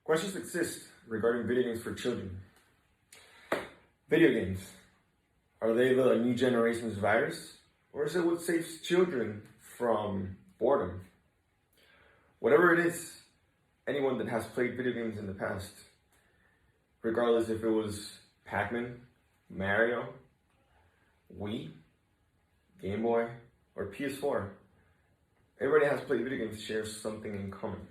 Questions exist regarding video games for children. Video games, are they the new generation's virus? Or is it what saves children from boredom? Whatever it is, anyone that has played video games in the past, regardless if it was Pac-Man, Mario, Wii, Game Boy, or PS4, everybody has played video games shares something in common.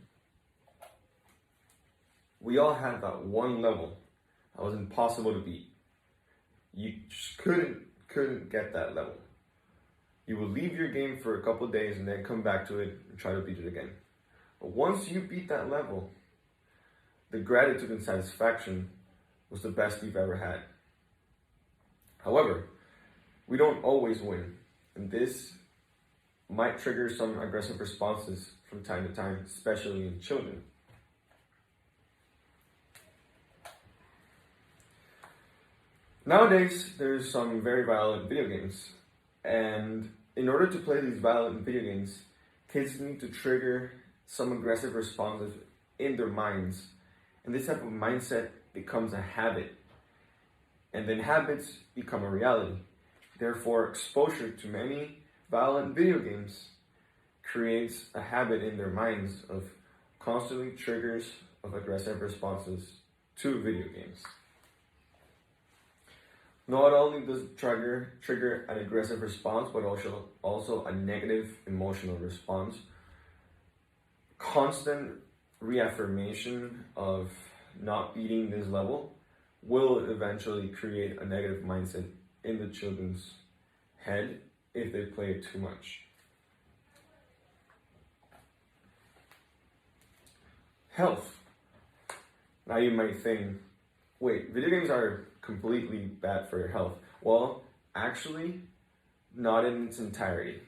We all had that one level that was impossible to beat. You just couldn't get that level. You would leave your game for a couple days and then come back to it and try to beat it again. But once you beat that level, the gratitude and satisfaction was the best you've ever had. However, we don't always win, and this might trigger some aggressive responses from time to time, especially in children. Nowadays, there's some very violent video games, and in order to play these violent video games, kids need to trigger some aggressive responses in their minds, and this type of mindset becomes a habit, and then habits become a reality. Therefore, exposure to many violent video games creates a habit in their minds of constantly triggers of aggressive responses to video games. Not only does it trigger an aggressive response, but also a negative emotional response. Constant reaffirmation of not beating this level will eventually create a negative mindset in the children's head if they play it too much. Health. Now you might think, wait, video games are completely bad for your health. Well, actually, not in its entirety.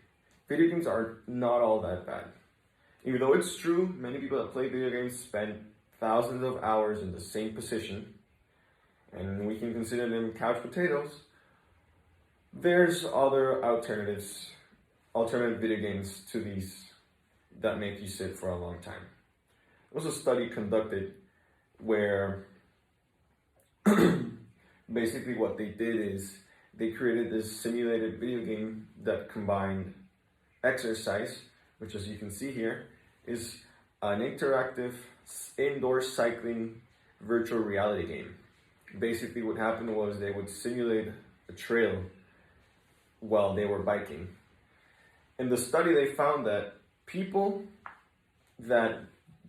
Video games are not all that bad. Even though it's true, many people that play video games spend thousands of hours in the same position, and we can consider them couch potatoes. There's other alternative video games to these that make you sit for a long time. There was a study conducted where basically what they did is they created this simulated video game that combined exercise, which as you can see here, is an interactive indoor cycling virtual reality game. Basically what happened was they would simulate a trail while they were biking. In the study they found that people that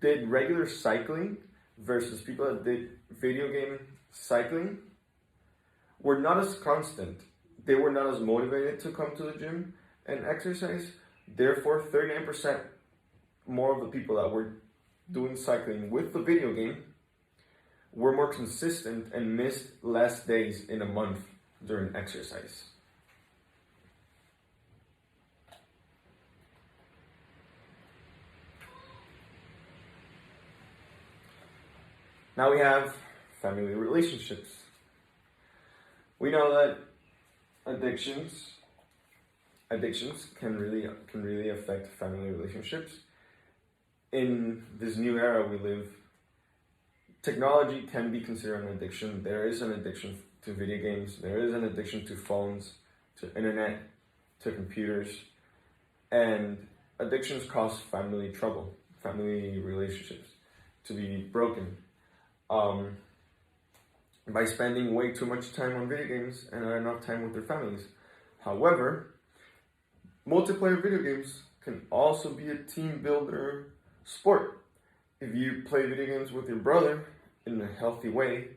did regular cycling versus people that did video game cycling were not as constant. They were not as motivated to come to the gym and exercise. Therefore, 39% more of the people that were doing cycling with the video game were more consistent and missed less days in a month during exercise. Now we have family relationships. We know that addictions can really affect family relationships. In this new era we live, technology can be considered an addiction. There is an addiction to video games. There is an addiction to phones, to internet, to computers, and addictions cause family trouble, family relationships to be broken. By spending way too much time on video games and not enough time with their families. However, multiplayer video games can also be a team builder sport. If you play video games with your brother in a healthy way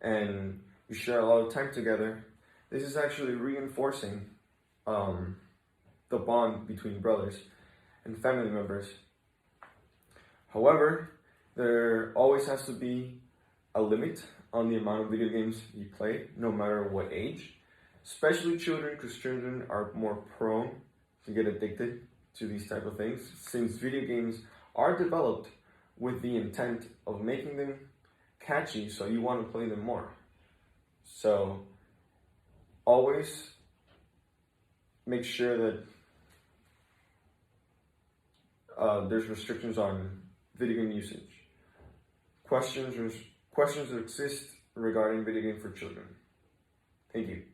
and you share a lot of time together, this is actually reinforcing the bond between brothers and family members. However, there always has to be a limit on the amount of video games you play, no matter what age. Especially children, because children are more prone to get addicted to these type of things, since video games are developed with the intent of making them catchy, so you want to play them more. So always make sure that there's restrictions on video game usage. questions exist regarding video game for children. Thank you.